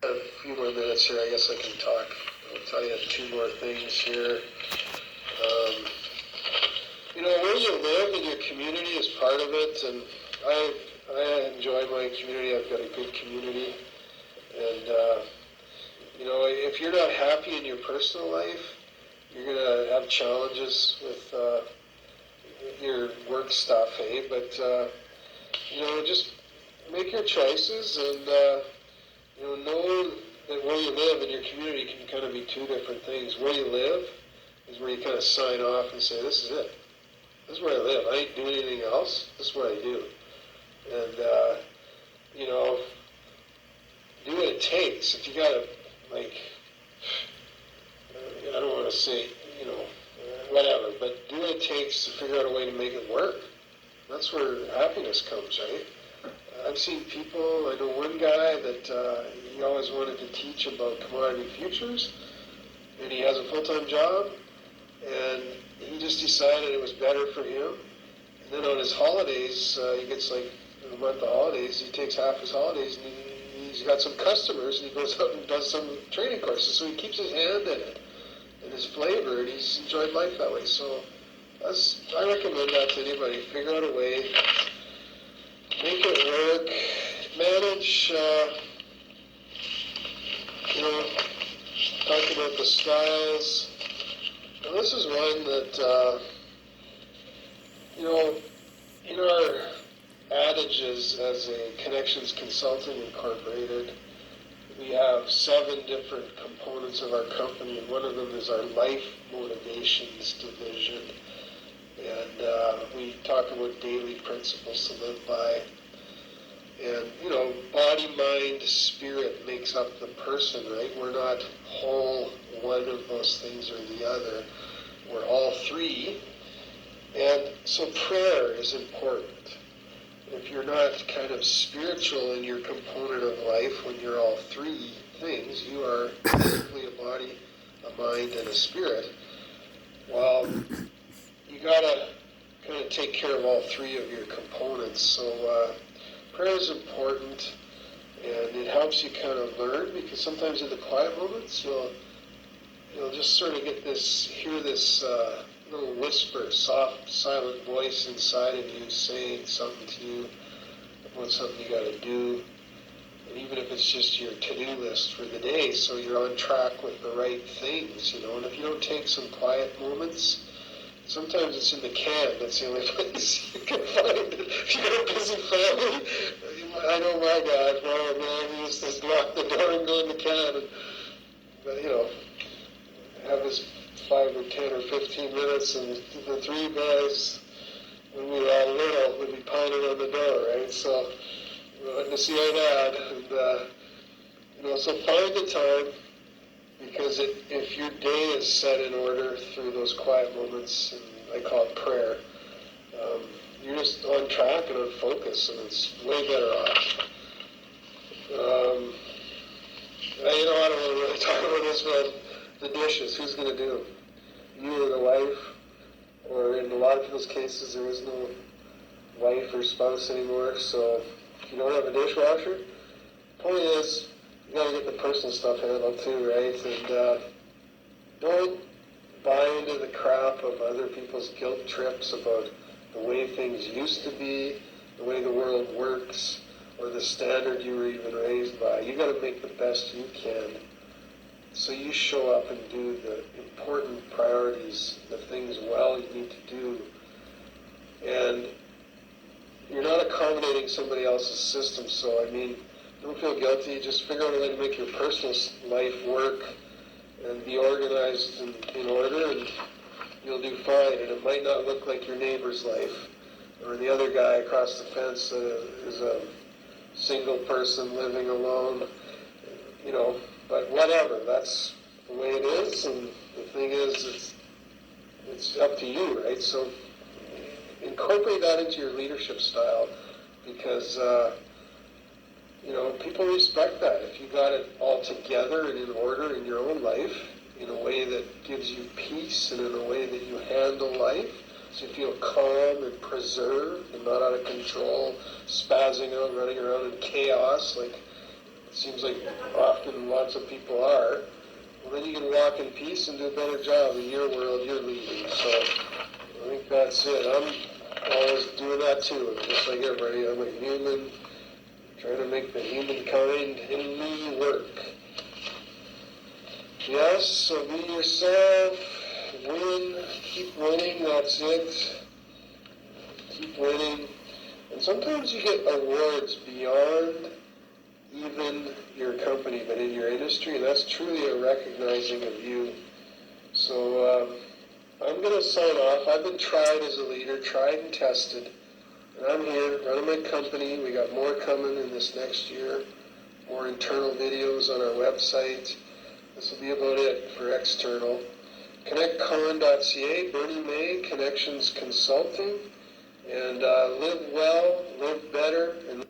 A few more minutes here, I guess I can talk. I'll tell you two more things here. Where you live in your community is part of it, and I enjoy my community. I've got a good community, and if you're not happy in your personal life, you're going to have challenges with your work stuff, hey? But just make your choices, and know that where you live in your community can kind of be two different things. Where you live is where you kind of sign off and say, this is it. This is where I live. I ain't doing anything else. This is what I do. And, do what it takes. If you got to, I don't want to say, whatever, but do what it takes to figure out a way to make it work. That's where happiness comes, right? I've seen people, I know one guy that he always wanted to teach about commodity futures, and he has a full-time job, and he just decided it was better for him. And then on his holidays, he gets like a month of holidays, he takes half his holidays, and he's got some customers, and he goes out and does some training courses, so he keeps his hand in it, and his flavor, and he's enjoyed life that way. So I recommend that to anybody. Figure out a way, make it work, manage, talk about the styles. And this is one that, in our adages as a Connections Consulting Incorporated, we have 7 different components of our company, and one of them is our Life Motivations division. And we talk about daily principles to live by. And, body, mind, spirit makes up the person, right? We're not whole one of those things or the other. We're all three. And so prayer is important. If you're not kind of spiritual in your component of life, when you're all three things, you are simply a body, a mind, and a spirit. Well, you got to kind of take care of all three of your components. So prayer is important, and it helps you kind of learn, because sometimes in the quiet moments, you'll just sort of hear this little whisper, soft, silent voice inside of you saying something to you about something you got to do. And even if it's just your to-do list for the day, so you're on track with the right things, And if you don't take some quiet moments, sometimes it's in the can. That's the only place you can find it. If you got a busy family, I know my guy, man, he used to lock the door and go in the can, and, have his 5 or 10 or 15 minutes, and the three boys, when we were all little, would be pounding on the door, right? So, to see our dad, and, so find the time, because if your day is set in order through those quiet moments, and I call it prayer, you're just on track and on focus, and it's way better off. I don't want to really talk about this, but the dishes, who's going to do them? You or the wife? Or in a lot of people's cases, there is no wife or spouse anymore, so if you don't have a dishwasher, the point is, you got to get the personal stuff handled too, right? And don't buy into the crap of other people's guilt trips about the way things used to be, the way the world works, or the standard you were even raised by. You got to make the best you can. So you show up and do the important priorities, the things well you need to do. And you're not accommodating somebody else's system, so don't feel guilty. Just figure out a way to make your personal life work and be organized and in order, and you'll do fine. And it might not look like your neighbor's life, or the other guy across the fence is a single person living alone, but whatever. That's the way it is, and the thing is, it's up to you, right? So incorporate that into your leadership style, because people respect that. If you got it all together and in order in your own life, in a way that gives you peace and in a way that you handle life, so you feel calm and preserved and not out of control, spazzing out, running around in chaos, like seems like often lots of people are, well, then you can walk in peace and do a better job in your world you're leading. So I think that's it. I'm always doing that too. Just like everybody, I'm a human, trying to make the humankind in me work. Yes, so be yourself, win, keep winning, that's it. Keep winning. And sometimes you get awards beyond even your company, but in your industry, and that's truly a recognizing of you. So I'm going to sign off. I've been tried as a leader, tried and tested, and I'm here running my company. We got more coming in this next year, more internal videos on our website. This will be about it for external. ConnectCon.ca, Bernie May, Connections Consulting, and live well, live better, and